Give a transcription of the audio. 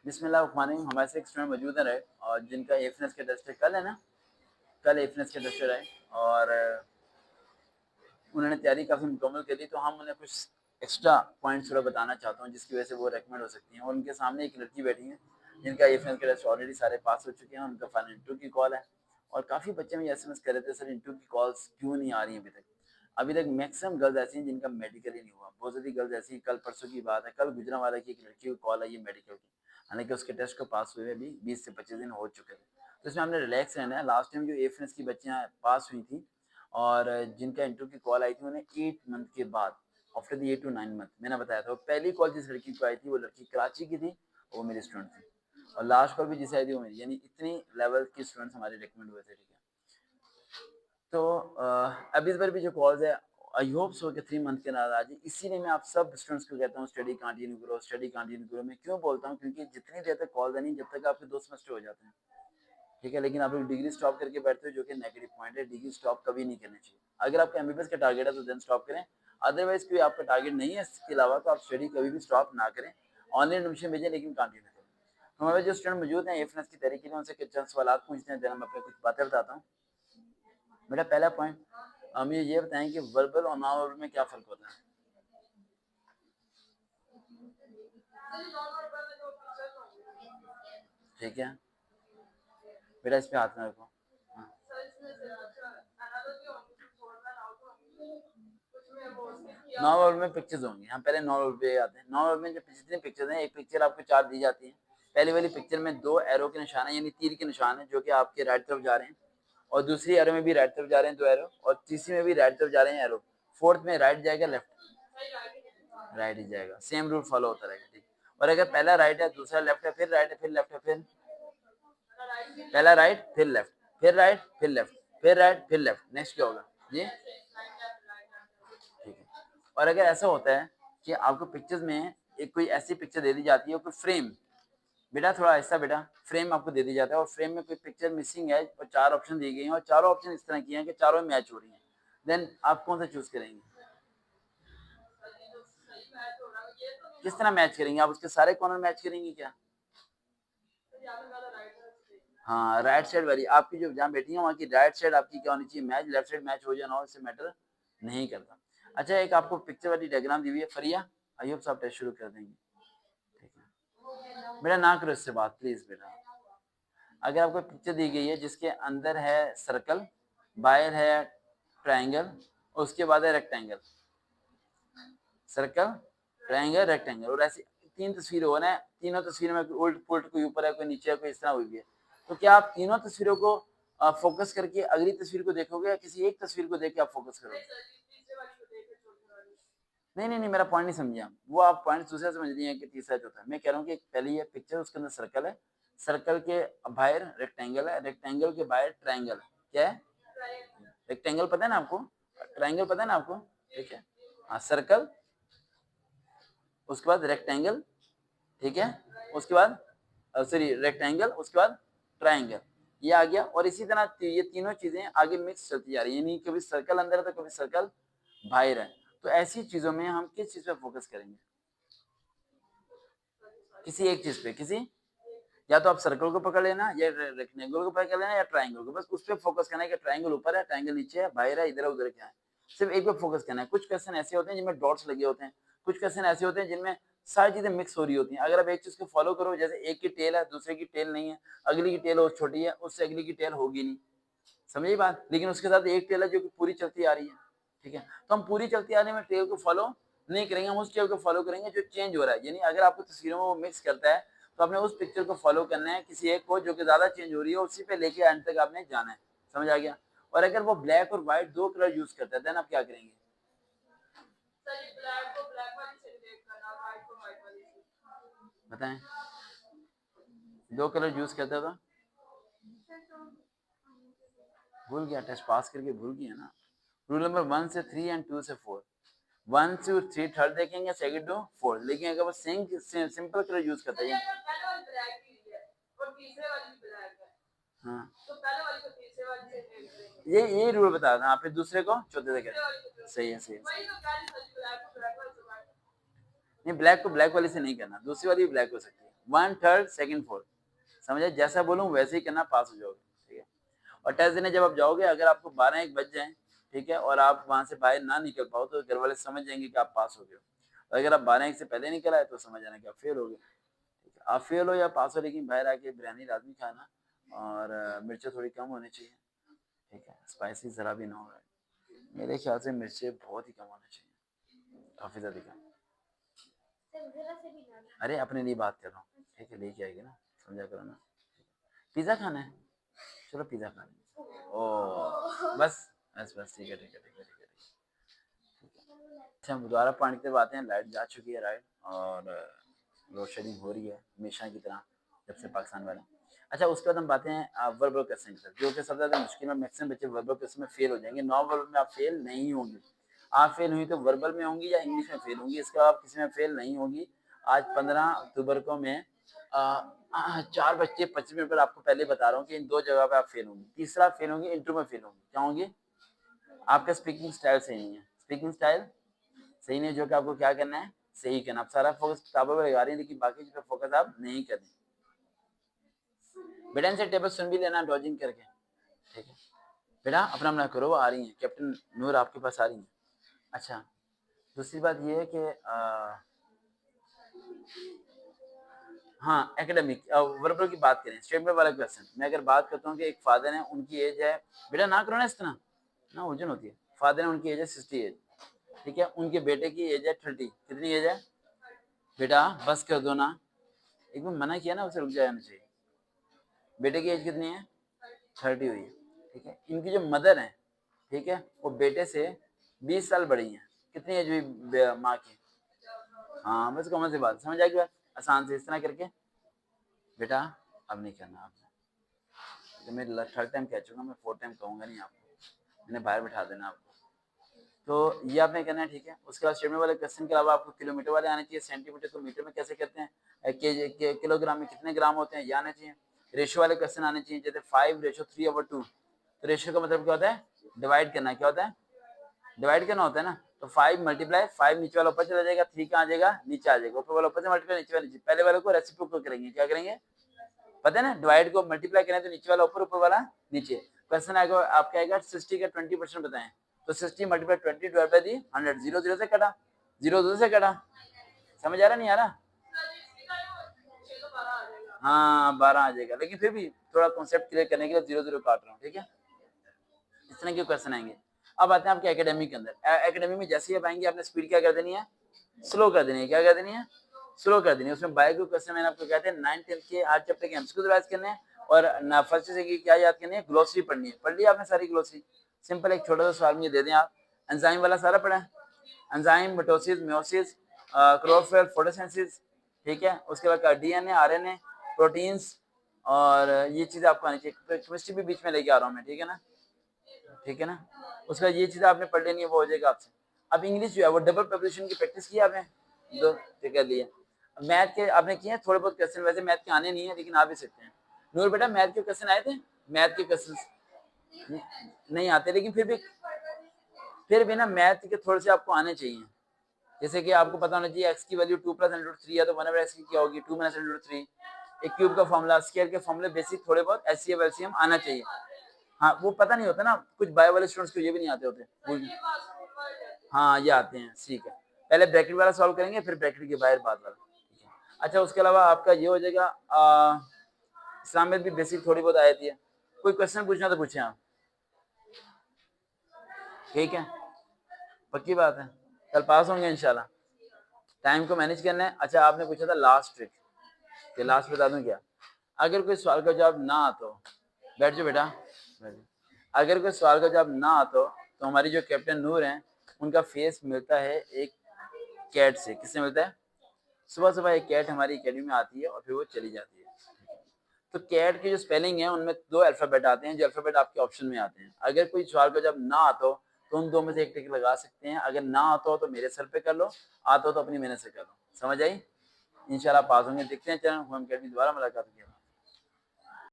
बिस्मिल्लाहिर्रहमानिर्रहीम। हमारे से एक स्टूडेंट मौजूद है और जिनका एफएनएस के टेस्ट कल है ना, कल एफएनएस के टेस्ट है और उन्होंने तैयारी काफ़ी मुकम्मल कर ली। तो हम उन्हें कुछ एक्स्ट्रा पॉइंट्स थोड़ा बताना चाहता हूँ जिसकी वजह से वो रेकमेंड हो सकती हैं। और उनके सामने एक लड़की बैठी है जिनका एफएनएस के टेस्ट ऑलरेडी सारे पास हो चुके हैं। उनका फाइनल इंटरव्यू की कॉल है और काफ़ी बच्चे में एसएमएस कर रहे थे, सर इंटरव्यू की कॉल्स क्यों नहीं आ रही अभी तक। अभी तक मैक्सिमम गर्ल्स ऐसी हैं जिनका मेडिकल ही नहीं हुआ। बहुत सारी गर्ल्स ऐसी, कल परसों की बात है, कल गुजरांवाला की एक लड़की को कॉल आई है मेडिकल की, हालांकि उसके टेस्ट को पास हुए अभी 20 से 25 दिन हो चुके थे। तो इसमें हमने रिलैक्स रहना है। लास्ट टाइम जो एफएनएस की बच्चियां पास हुई थी और जिनका इंटरव्यू की कॉल आई थी उन्हें 8 मंथ के बाद, आफ्टर द 8 to 9 मंथ, मैंने बताया था। पहली कॉल जिस लड़की को आई थी वो लड़की कराची की थी, वो मेरी स्टूडेंट थी। और लास्ट कॉल भी जिसे आई थी वो मेरी, यानी इतनी लेवल की स्टूडेंट्स हमारे रिकमेंड हुए थे। ठीक है, तो अब इस बार भी जो कॉल्स है आई होप सो कि 3 मंथ के अंदर आ जाए। इसीलिए मैं आप सब स्टूडेंट्स को कहता हूँ स्टडी कंटिन्यू करो, स्टडी कंटिन्यू करो। मैं क्यों बोलता हूँ, क्योंकि जितनी देर तक कॉल नहीं, जब तक आपके 2 सेमेस्टर हो जाते हैं, ठीक है, लेकिन आप लोग डिग्री स्टॉप करके बैठते हो, जो कि नेगेटिव पॉइंट है। डिग्री स्टॉप कभी नहीं करनी चाहिए। अगर आपका एमबीबीएस का टारगेट है तो देन स्टॉप करें, अदरवाइज कोई आपका टारगेट नहीं है इसके अलावा तो आप स्टडी कभी भी स्टॉप ना करें। ऑनलाइन एडमिशन भेजें लेकिन कंटिन्यू करें। हमारे जो स्टूडेंट मौजूद हैं एफएनएस की तैयारी के लिए, उनसे कुछ चंद सवाल पूछते हैं, देन मैं अपने कुछ बातें बताता हूँ। मेरा पहला पॉइंट, हम ये बताएं कि वर्बल और नॉन वर्बल में क्या फ़र्क होता है। ठीक है बेटा, इस पे हाथ में रखो। हाँ। नॉन वर्बल में पिक्चर्स होंगी। हम पहले नॉन वर्बल पे आते हैं। नॉन वर्बल में जो जितनी पिक्चर्स हैं, एक पिक्चर आपको 4 दी जाती है। पहली वाली पिक्चर में 2 एरो के निशान है, यानी तीर के निशान है, जो कि आपके राइट तरफ जा रहे हैं। और दूसरी एरो में भी राइट तरफ जा रहे हैं 2 एरो, और तीसरी में भी राइट तरफ जा रहे हैं एरो। फोर्थ में राइट जाएगा, लेफ्ट राइट ही जाएगा। सेम रूल फॉलो होता रहेगा। ठीक। और अगर पहला राइट है, दूसरा लेफ्ट है, फिर राइट है, फिर लेफ्ट है, फिर पहला राइट, फिर लेफ्ट, फिर राइट, फिर लेफ्ट, फिर राइट, फिर लेफ्ट, नेक्स्ट क्या होगा जी। ठीक है। और अगर ऐसा होता है कि आपको पिक्चर्स में एक कोई ऐसी पिक्चर दे दी जाती है, कोई फ्रेम, बेटा थोड़ा ऐसा, बेटा फ्रेम आपको दे दी जाता है और फ्रेम में कोई पिक्चर मिसिंग है और 4 ऑप्शन दिए गए हैं और चारों ऑप्शन इस तरह किए हैं कि चारों में मैच हो रही हैं, देन आप कौन सा चूज करेंगे, किस तरह मैच करेंगे आप, उसके सारे कॉर्नर मैच करेंगे क्या। हाँ, राइट साइड वाली आपकी जो जहाँ बैठी है वहाँ की राइट साइड आपकी क्या होनी चाहिए, मैच। लेफ्ट साइड मैच हो जाना हो, इससे मैटर नहीं करता। अच्छा, एक आपको पिक्चर वाली डायग्राम दी हुई है फरिया, आई होप आप टेस्ट शुरू कर देंगे। ठीक है बेटा, ना करो इससे बात प्लीज बेटा। अगर आपको पिक्चर दी गई है जिसके अंदर है सर्कल, बाहर है ट्रायंगल, उसके बाद है रेक्टेंगल, सर्कल, ट्रायंगल, रेक्टेंगल, और ऐसी 3 तस्वीरें हो रहा है। तीनों तस्वीरों में उल्ट पुल्ट, कोई ऊपर है, कोई नीचे है, कोई इस तरह हुई है। तो क्या आप तीनों तस्वीरों को फोकस करके अगली तस्वीर को देखोगे या किसी एक तस्वीर को देख के आप फोकस करोगे। नहीं नहीं नहीं, मेरा पॉइंट नहीं समझे आप। वो आप पॉइंट दूसरा समझ रही हैं कि तीसरा चौथा। मैं कह रहा हूँ कि पहली ये पिक्चर, उसके अंदर सर्कल है, सर्कल के बाहर रेक्टेंगल है, रेक्टेंगल के बाहर ट्रायंगल है। क्या है, रेक्टेंगल पता है ना आपको, ट्रायंगल पता है ना आपको। ठीक है, हाँ सर्कल, उसके बाद रेक्टेंगल, ठीक है, उसके बाद सॉरी रेक्टेंगल, उसके बाद ट्रायंगल, ये आ गया। और इसी तरह ये तीनों चीजें आगे मिक्स चलती जा रही है, यानी कभी सर्कल अंदर है तो कभी सर्कल बाहर है। तो ऐसी चीजों में हम किस चीज पे फोकस करेंगे, किसी एक चीज पे, किसी, या तो आप सर्कल को पकड़ लेना, या रेक्टेंगल को पकड़ लेना, या ट्रायंगल को, बस उस पर फोकस करना है कि ट्रायंगल ऊपर है, ट्रायंगल नीचे है, बाहर है, इधर उधर क्या है, सिर्फ एक पे फोकस करना है। कुछ क्वेश्चन ऐसे होते हैं जिनमें डॉट्स लगे होते हैं, कुछ क्वेश्चन ऐसे होते हैं जिनमें सारी चीजें मिक्स हो रही होती हैं। अगर आप एक चीज को फॉलो करो, जैसे एक की टेल है, दूसरे की टेल नहीं है, अगली की टेल और छोटी है, उससे अगली की टेल होगी नहीं, समझिए बात। लेकिन उसके साथ एक टेल है जो कि पूरी चलती आ रही है। ठीक है, तो हम पूरी चलती आ रही है टेल को फॉलो नहीं करेंगे, हम उस टेल को फॉलो करेंगे जो चेंज हो रहा है। यानी अगर आपको तस्वीरों में वो मिक्स करता है तो आपने उस पिक्चर को फॉलो करना है, किसी एक को जो कि ज्यादा चेंज हो रही है, उसी पे लेके एंड तक आपने जाना है। समझ आ गया। और अगर वो ब्लैक और व्हाइट 2 कलर यूज करता है देन आप क्या करेंगे। बताएं, 2 कलर यूज करता था, भूल गया, टेस्ट पास करके भूल गया ना। रूल नंबर 1 से 3 एंड 2 से 4, 1 से 3 थर्ड देखेंगे, सेकंड टू फोर्थ। लेकिन अगर वो सिंपल कलर यूज करता है, हाँ ये रूल बता था, फिर दूसरे को चौथे से सही है, सही है। नहीं, ब्लैक को ब्लैक वाली से नहीं करना, दूसरी वाली ब्लैक हो सकती है। 1/3 सेकंड 4। समझे, जैसा बोलूँ वैसे ही करना, पास हो जाओगे, ठीक है। और टेस्ट देने जब आप जाओगे, अगर आपको 12-1 बज जाए, ठीक है, और आप वहाँ से बाहर ना निकल पाओ, तो घर वाले समझ जाएंगे कि आप पास हो गए हो। अगर आप 12-1 से पहले निकल आए तो समझ आना कि आप फेल हो गए, ठीक है। आप फेल हो या पास हो, लेकिन बाहर आके बिरयानी लाजमी खाना, और मिर्चें थोड़ी कम होनी चाहिए, ठीक है, स्पाइसी ज़रा भी ना हो। मेरे ख्याल से मिर्चें बहुत ही कम होनी चाहिए, काफ़ी ज़्यादा कम। अरे अपने लिए बात कर रहा हूँ, ठीक है, लेके आएगी ना, समझा करो ना। पिज़्ज़ा खाना है, चलो पिज़्ज़ा खा लेंगे। ओ बस बस बस, ठीक है ठीक है ठीक है ठीक है ठीक है। अच्छा, हम दोबारा पॉइंट की तरफ आते हैं। लाइट जा चुकी है, राइट, और लोड शेडिंग हो रही है हमेशा की तरह जब से पाकिस्तान वाले। अच्छा, उसके बाद हम बातें हैं वर्बल क्वेश्चन की तरफ, जो कि सबसे ज़्यादा मुश्किल है। मैक्सिमम बच्चे वर्बल क्वेश्चन में फेल हो जाएंगे। नॉन वर्बल में आप फेल नहीं होंगे। आप फेल हुई तो वर्बल में होंगी या इंग्लिश में फेल होंगी, इसके आप किसी में फेल नहीं होगी। आज 15 अक्टूबर को मैं 4 बज के 25 मिनट पर आपको पहले बता रहा हूँ कि इन 2 जगह पे आप फेल होंगी। तीसरा फेल होंगी, इंटरव्यू में फेल होंगी। क्या होंगी? आपका स्पीकिंग स्टाइल सही नहीं है। स्पीकिंग स्टाइल सही नहीं है, जो कि आपको क्या करना है, सही करना। आप सारा फोकस किताबों पर लगा रही हैं, लेकिन बाकी चीज़ पर फोकस आप नहीं कर रही। बेटा इनसे टेबल सुन भी लेना डॉजिंग करके, ठीक है। बेटा अपना अपना करो, वो आ रही हैं, कैप्टन नूर आपके पास आ रही हैं। अच्छा, दूसरी बात ये है कि हाँ, एकेडमिक वर्बल की बात करें, स्टेटमेंट वाला क्वेश्चन। मैं अगर बात करता हूँ कि एक फादर है, उनकी एज है, बेटा ना करो ना इस तरह, ना उलझन होती है। फादर है, उनकी एज है 60 एज, ठीक है। उनके बेटे की एज है 30। कितनी एज है बेटा? बस कर दो ना, एक बार मना किया ना, उसे रुक जाना चाहिए। बेटे की एज कितनी है? 30 हुई है, ठीक है। इनकी जो मदर है, ठीक है, वो बेटे से 20 साल बड़ी हैं। कितनी एज हुई माँ की? हाँ बस कॉमन सी बात, समझ आएगी बात, आसान से इस तरह करके। बेटा अब नहीं करना आपने, मैं 3rd टाइम कह चुका, मैं 4th टाइम कहूँगा नहीं आपको, मैंने बाहर बिठा देना आपको। तो ये आपने करना है, ठीक है। उसके बाद स्टेटमेंट वाले क्वेश्चन के अलावा आपको किलोमीटर वाले आने चाहिए। सेंटीमीटर को मीटर में कैसे करते हैं, किलोग्राम में कितने ग्राम होते हैं, ये आने चाहिए। रेशियो वाले क्वेश्चन आने चाहिए, जैसे 5:3/2। तो रेशियो का मतलब क्या होता है? डिवाइड करना। क्या होता है? डिवाइड करना होता है ना। तो 5 × 5, नीचे वाला ऊपर चला जाएगा, 3 कहाँ आ जाएगा? नीचे आ जाएगा। ऊपर वाला ऊपर से मल्टीप्लाई, नीचे वाला नीचे। पहले वाले को रेसिप्रोकल करेंगे, क्या करेंगे पता है ना, डिवाइड को मल्टीप्लाई करें तो नीचे वाला ऊपर, ऊपर वाला नीचे। क्वेश्चन आएगा आपका आएगा 60 का 20% बताएं, तो 60 × 20 डिवाइड बाय 100। 0 0 से कटा, 0 2 से कटा। समझ आ रहा नहीं आ रहा? हाँ 12 आ जाएगा, लेकिन फिर भी थोड़ा कॉन्सेप्ट क्लियर करने के लिए 0 0 काट रहा हूँ, ठीक है। इस तरह के क्वेश्चन आएंगे। अब आते हैं आपके एकेडमिक के अंदर। एकेडमिक में जैसे ही आप आएंगे, आपने स्पीड क्या कर देनी है? स्लो कर देनी है। क्या कर देनी है? स्लो कर देनी है। उसमें बायो के क्वेश्चन मैंने आपको कहते हैं 9th-10th के हर चैप्टर के एमसीक्यू रिवाइज करने हैं, और फर्स्ट से क्या याद करनी है? ग्लोसरी पढ़नी है। पढ़ ली आपने सारी ग्लोसरी? सिंपल एक छोटा सा सवाल मुझे दे दें आप। एंजाइम वाला सारा पढ़ा है? Enzyme, mitosis, meiosis, chlorophyll, photosynthesis, ठीक है। उसके बाद डीएनए, आरएनए, प्रोटीन्स, और ये चीजें आपको आनी चाहिए। केमिस्ट्री भी बीच में लेके आ रहा हूँ मैं, ठीक है ना, ठीक है ना। उसका ये चीज़ आपने पढ़ लेनी है, वो हो जाएगा आपसे। अब इंग्लिश जो है वो डबल प्रिपरेशन की प्रैक्टिस की आपने, दो कर लिया। मैथ के आपने किए थोड़े बहुत क्वेश्चन, वैसे मैथ के आने नहीं है, लेकिन आ भी सकते हैं। नूर बेटा मैथ के क्वेश्चन आए थे? मैथ के क्वेश्चन नहीं आते, लेकिन फिर भी ना मैथ के थोड़े से आपको आने चाहिए। जैसे कि आपको पता होना चाहिए एक्स की वैल्यू 2 + √3 है, तो 1/x की क्या होगी? 2 - √3। एक क्यूब का फॉर्मूला, स्क्वायर के फॉर्मूले, बेसिक थोड़े बहुत एचसीएफ एलसीएम आना चाहिए। हाँ वो पता नहीं होता ना, कुछ बायो वाले स्टूडेंट्स को ये भी नहीं आते होते। हाँ ये आते हैं, ठीक है। पहले ब्रैकेट वाला सॉल्व करेंगे, फिर ब्रैकेट के बाहर बाद वाला, ठीक है। अच्छा, उसके अलावा आपका ये हो जाएगा इस्लाम में भी बेसिक थोड़ी बहुत आती है। कोई क्वेश्चन पूछना तो पूछे आप, ठीक है, पक्की बात है, कल पास होंगे इंशाल्लाह। टाइम को मैनेज करना है। अच्छा, आपने पूछा था लास्ट ट्रिक, कि लास्ट बता दूं क्या? अगर कोई सवाल का जवाब ना आता हो, बैठ जाओ बेटा, बैठ जाओ। अगर कोई सवाल का जवाब ना आता हो, तो हमारी जो कैप्टन नूर हैं, उनका फेस मिलता है एक कैट से। किससे मिलता है? सुबह सुबह एक कैट हमारी एकेडमी में आती है, और फिर वो चली जाती है। तो कैट की जो स्पेलिंग है, उनमें 2 अल्फाबेट आते हैं, जो अल्फाबेट आपके ऑप्शन में आते हैं। अगर कोई सवाल का जवाब ना आता हो, तो उन 2 में से एक टिक लगा सकते हैं। अगर ना आता हो तो मेरे सर पे कर लो, आता हो तो अपनी मेहनत से कर लो। समझ आई? इंशाल्लाह पास होंगे। देखते हैं, चलो हम कैट में दोबारा मुलाकात होगी।